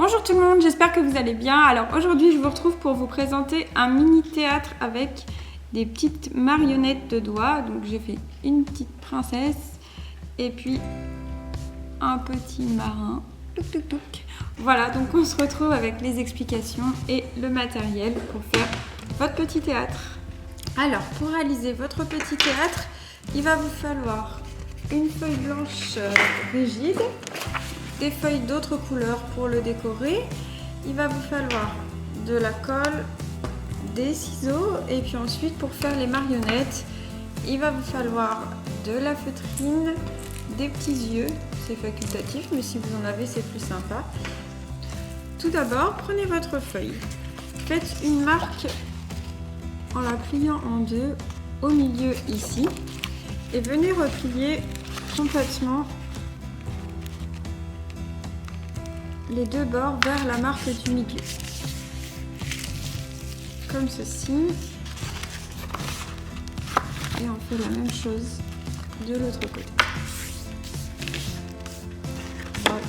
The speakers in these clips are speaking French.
Bonjour tout le monde, j'espère que vous allez bien. Alors aujourd'hui je vous retrouve pour vous présenter un mini théâtre avec des petites marionnettes de doigts. Donc j'ai fait une petite princesse et puis un petit marin. Touc, touc, touc. Voilà, donc on se retrouve avec les explications et le matériel pour faire votre petit théâtre. Alors pour réaliser votre petit théâtre, il va vous falloir une feuille blanche rigide, des feuilles d'autres couleurs pour le décorer. Il va vous falloir de la colle, des ciseaux et puis ensuite pour faire les marionnettes, il va vous falloir de la feutrine, des petits yeux, c'est facultatif mais si vous en avez c'est plus sympa. Tout d'abord, prenez votre feuille, faites une marque en la pliant en deux au milieu ici et venez replier complètement les deux bords vers la marque du milieu, comme ceci, et on fait la même chose de l'autre côté. Voilà.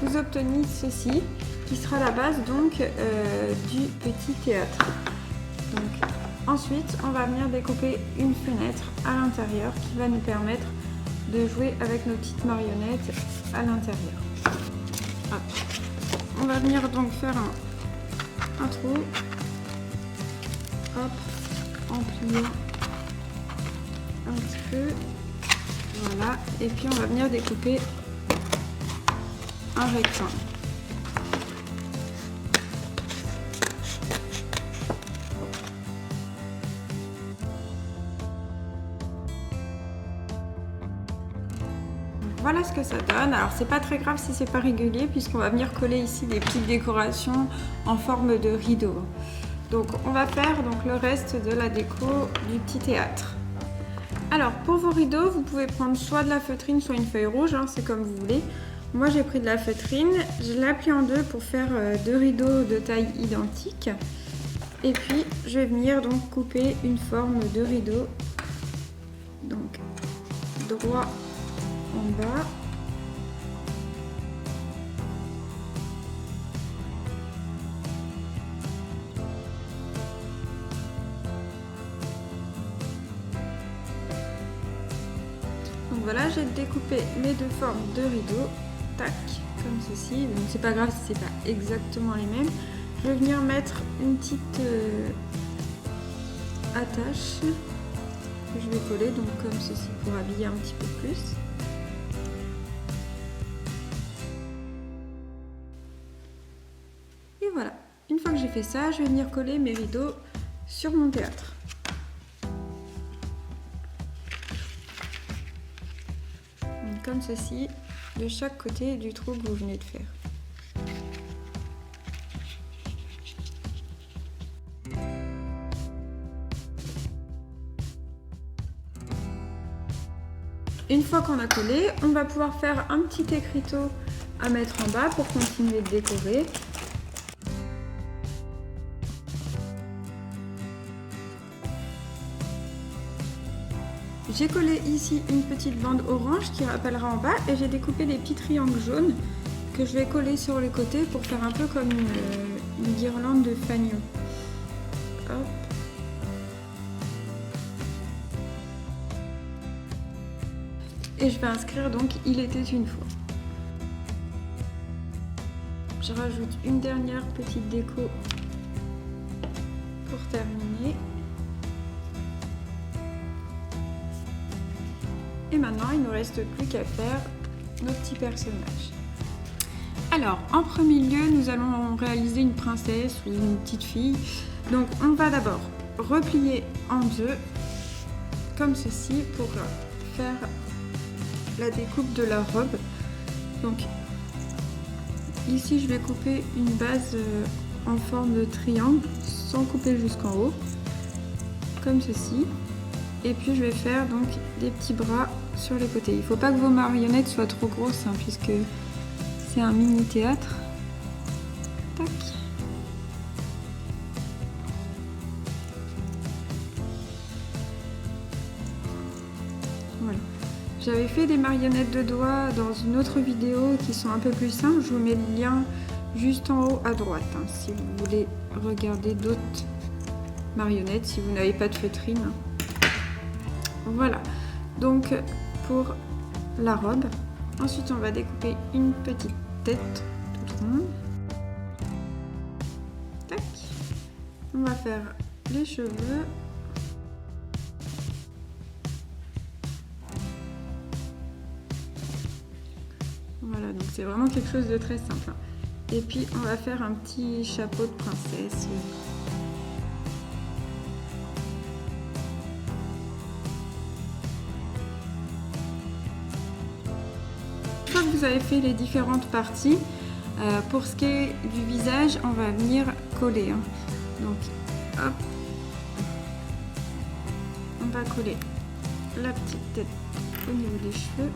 Vous obtenez ceci qui sera la base donc du petit théâtre. Donc, ensuite on va venir découper une fenêtre à l'intérieur qui va nous permettre de jouer avec nos petites marionnettes à l'intérieur. On va venir donc faire un trou, hop, en pliant un petit peu, voilà, et puis on va venir découper un rectangle. Voilà ce que ça donne. Alors c'est pas très grave si c'est pas régulier puisqu'on va venir coller ici des petites décorations en forme de rideau. Donc on va faire donc le reste de la déco du petit théâtre. Alors pour vos rideaux, vous pouvez prendre soit de la feutrine, soit une feuille rouge, hein, c'est comme vous voulez. Moi j'ai pris de la feutrine, je la plie en deux pour faire deux rideaux de taille identique. Et puis je vais venir donc couper une forme de rideau. Donc droit en bas. Donc voilà, j'ai découpé mes deux formes de rideaux, tac, comme ceci. Donc c'est pas grave si c'est pas exactement les mêmes. Je vais venir mettre une petite attache que je vais coller, donc comme ceci pour habiller un petit peu plus. Et voilà, une fois que j'ai fait ça, je vais venir coller mes rideaux sur mon théâtre. Donc, comme ceci, de chaque côté du trou que vous venez de faire. Une fois qu'on a collé, on va pouvoir faire un petit écriteau à mettre en bas pour continuer de décorer. J'ai collé ici une petite bande orange qui rappellera en bas et j'ai découpé des petits triangles jaunes que je vais coller sur les côtés pour faire un peu comme une guirlande de fanion. Hop. Et je vais inscrire donc « Il était une fois ». Je rajoute une dernière petite déco pour terminer. Et maintenant, il ne nous reste plus qu'à faire nos petits personnages. Alors, en premier lieu, nous allons réaliser une princesse ou une petite fille. Donc, on va d'abord replier en deux, comme ceci, pour faire la découpe de la robe. Donc, ici, je vais couper une base en forme de triangle, sans couper jusqu'en haut, comme ceci. Et puis je vais faire donc des petits bras sur les côtés. Il ne faut pas que vos marionnettes soient trop grosses hein, puisque c'est un mini théâtre. Tac. Voilà. J'avais fait des marionnettes de doigts dans une autre vidéo qui sont un peu plus simples. Je vous mets le lien juste en haut à droite, hein, si vous voulez regarder d'autres marionnettes, si vous n'avez pas de feutrine. Voilà, donc pour la robe. Ensuite, on va découper une petite tête toute ronde. Tac. On va faire les cheveux. Voilà, donc c'est vraiment quelque chose de très simple. Et puis, on va faire un petit chapeau de princesse. Une fois que vous avez fait les différentes parties, pour ce qui est du visage, on va venir coller. Donc, hop, on va coller la petite tête au niveau des cheveux.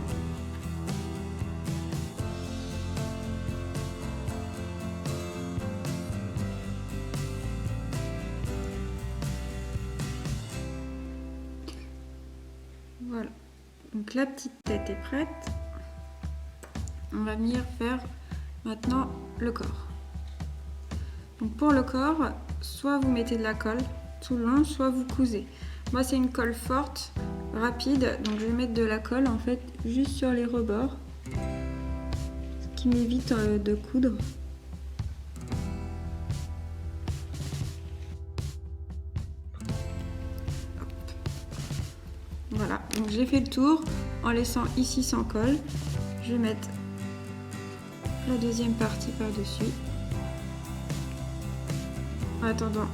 Voilà, donc la petite tête est prête. On va venir faire maintenant le corps. Donc pour le corps, soit vous mettez de la colle tout le long, soit vous cousez. Moi c'est une colle forte, rapide, donc je vais mettre de la colle en fait juste sur les rebords, ce qui m'évite de coudre. Voilà, donc j'ai fait le tour en laissant ici sans colle. Je vais mettre la deuxième partie par-dessus. En attendant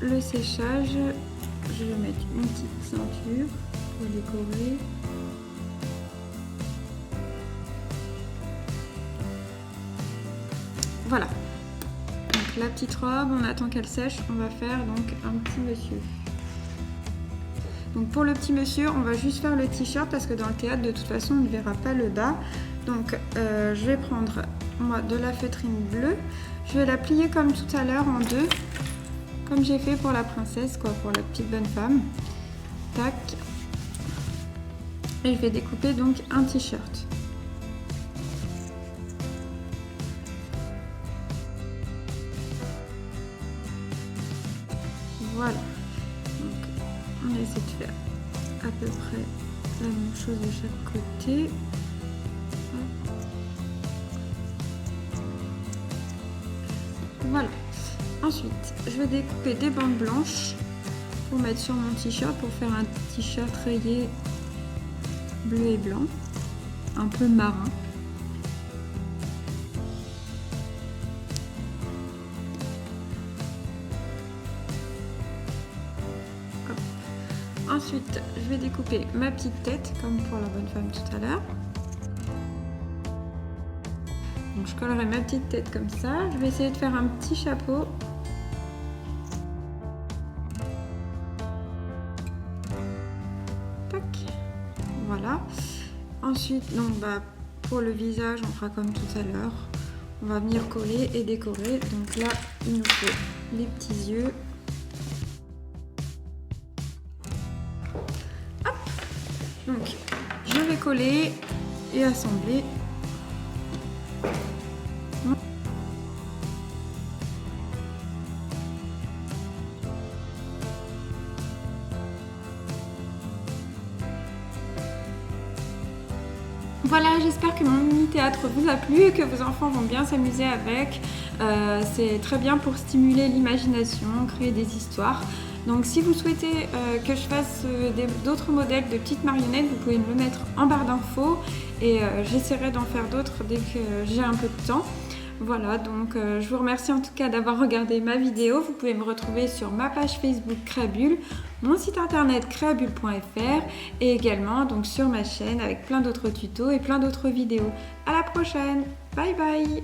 le séchage, je vais mettre une petite ceinture pour décorer. Voilà. Donc la petite robe, on attend qu'elle sèche. On va faire donc un petit monsieur. Donc pour le petit monsieur, on va juste faire le t-shirt parce que dans le théâtre, de toute façon, on ne verra pas le bas. Donc je vais prendre moi de la feutrine bleue. Je vais la plier comme tout à l'heure en deux, comme j'ai fait pour la princesse, quoi, pour la petite bonne femme. Tac. Et je vais découper donc un t-shirt. Voilà. On essaie de faire à peu près la même chose de chaque côté. Voilà. Ensuite, je vais découper des bandes blanches pour mettre sur mon t-shirt pour faire un t-shirt rayé bleu et blanc, un peu marin. Ensuite, je vais découper ma petite tête, comme pour la bonne femme tout à l'heure. Donc je collerai ma petite tête comme ça. Je vais essayer de faire un petit chapeau. Tac. Voilà. Ensuite, donc, pour le visage, on fera comme tout à l'heure. On va venir coller et décorer. Donc là, il nous faut les petits yeux. Donc, je vais coller et assembler. Voilà, j'espère que mon mini-théâtre vous a plu et que vos enfants vont bien s'amuser avec. C'est très bien pour stimuler l'imagination, créer des histoires. Donc si vous souhaitez que je fasse d'autres modèles de petites marionnettes, vous pouvez me le mettre en barre d'infos et j'essaierai d'en faire d'autres dès que j'ai un peu de temps. Voilà, donc je vous remercie en tout cas d'avoir regardé ma vidéo. Vous pouvez me retrouver sur ma page Facebook Créabule, mon site internet créabule.fr et également donc sur ma chaîne avec plein d'autres tutos et plein d'autres vidéos. À la prochaine, bye bye.